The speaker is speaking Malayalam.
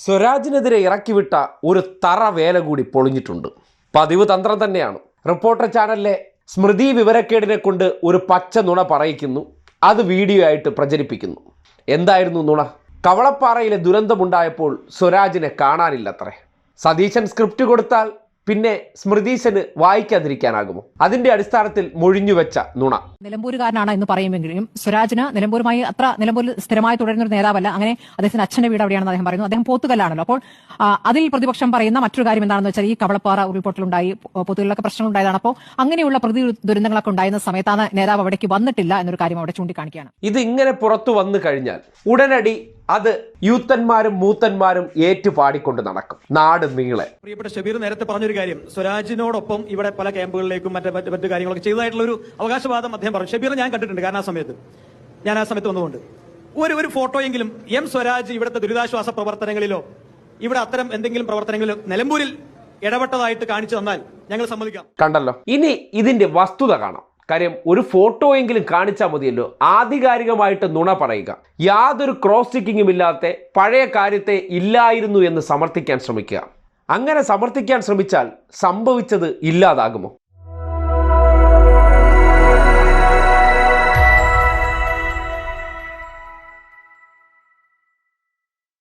സ്വരാജിനെതിരെ ഇറക്കിവിട്ട ഒരു തറ വേല കൂടി പൊളിഞ്ഞിട്ടുണ്ട്. പതിവ് തന്ത്രം തന്നെയാണ്. റിപ്പോർട്ടർ ചാനലിലെ സ്മൃതി വിവരക്കേടിനെ കൊണ്ട് ഒരു പച്ച നുണ പറയിക്കുന്നു, അത് വീഡിയോ ആയിട്ട് പ്രചരിപ്പിക്കുന്നു. എന്തായിരുന്നു നുണ? കവളപ്പാറയിലെ ദുരന്തമുണ്ടായപ്പോൾ സ്വരാജിനെ കാണാനില്ലത്രേ. സതീശൻ സ്ക്രിപ്റ്റ് കൊടുത്താൽ പിന്നെ സ്മൃതീശന് വായിക്കാതിരിക്കാനാകുമോ? അതിന്റെ അടിസ്ഥാനത്തിൽ മൊഴിഞ്ഞുവെച്ച നുണ. നിലമ്പൂരുകാരനാണ് എന്ന് പറയുമെങ്കിലും സ്വരാജിന് നിലമ്പൂരുമായി നിലമ്പൂരിൽ സ്ഥിരമായി തുടരുന്ന ഒരു നേതാവല്ല. അങ്ങനെ അദ്ദേഹത്തിന് അച്ഛന്റെ വീട് അവിടെയാണെന്ന് അദ്ദേഹം പറയുന്നു. അദ്ദേഹം പോത്തുകല്ലാണല്ലോ. അപ്പോൾ അതിൽ പ്രതിപക്ഷം പറയുന്ന മറ്റൊരു കാര്യം എന്താണെന്ന് വെച്ചാൽ ഈ കവളപ്പാറ ഉരുൾപൊട്ടലുണ്ടായി, പോത്തുകളിലൊക്കെ പ്രശ്നങ്ങൾ ഉണ്ടായതാണ്. അപ്പോൾ അങ്ങനെയുള്ള പ്രതി ദുരന്തങ്ങളൊക്കെ ഉണ്ടായിരുന്ന സമയത്താണ് നേതാവ് അവിടേക്ക് വന്നിട്ടില്ല എന്നൊരു കാര്യം അവിടെ ചൂണ്ടിക്കാണിക്കുകയാണ്. ഇത് ഇങ്ങനെ പുറത്തു വന്നു കഴിഞ്ഞാൽ ഉടനടി അത് യൂത്തന്മാരും മൂത്തന്മാരും ഏറ്റുപാടിക്കൊണ്ട് നടക്കും നാട് നീളെ. പ്രിയപ്പെട്ട ഷബീർ നേരത്തെ പറഞ്ഞൊരു കാര്യം, സ്വരാജിനോടൊപ്പം ഇവിടെ പല ക്യാമ്പുകളിലേക്കും മറ്റു കാര്യങ്ങളൊക്കെ ചെയ്തതായിട്ടുള്ള ഒരു അവകാശവാദം അദ്ദേഹം പറഞ്ഞു. ഷബീർ ഞാൻ കണ്ടിട്ടുണ്ട്, കാരണം ഞാൻ ആ സമയത്ത് വന്നുകൊണ്ട് ഒരു ഫോട്ടോയെങ്കിലും എം സ്വരാജ് ഇവിടുത്തെ ദുരിതാശ്വാസ പ്രവർത്തനങ്ങളിലോ ഇവിടെ അത്തരം എന്തെങ്കിലും പ്രവർത്തനങ്ങളിലോ നിലമ്പൂരിൽ ഇടപെട്ടതായിട്ട് കാണിച്ചു തന്നാൽ ഞങ്ങൾ സമ്മതിക്കാം. കണ്ടല്ലോ. ഇനി ഇതിന്റെ വസ്തുത കാണാം. കാര്യം ഒരു ഫോട്ടോ എങ്കിലും കാണിച്ചാൽ മതിയല്ലോ ആധികാരികമായിട്ട് നുണ പറയുക. യാതൊരു ക്രോസ് ചെക്കിങ്ങും ഇല്ലാത്ത പഴയ കാര്യത്തെ ഇല്ലായിരുന്നു എന്ന് സമർത്ഥിക്കാൻ ശ്രമിക്കുക. അങ്ങനെ സമർത്ഥിക്കാൻ ശ്രമിച്ചാൽ സംഭവിച്ചത് ഇല്ലാതാകുമോ?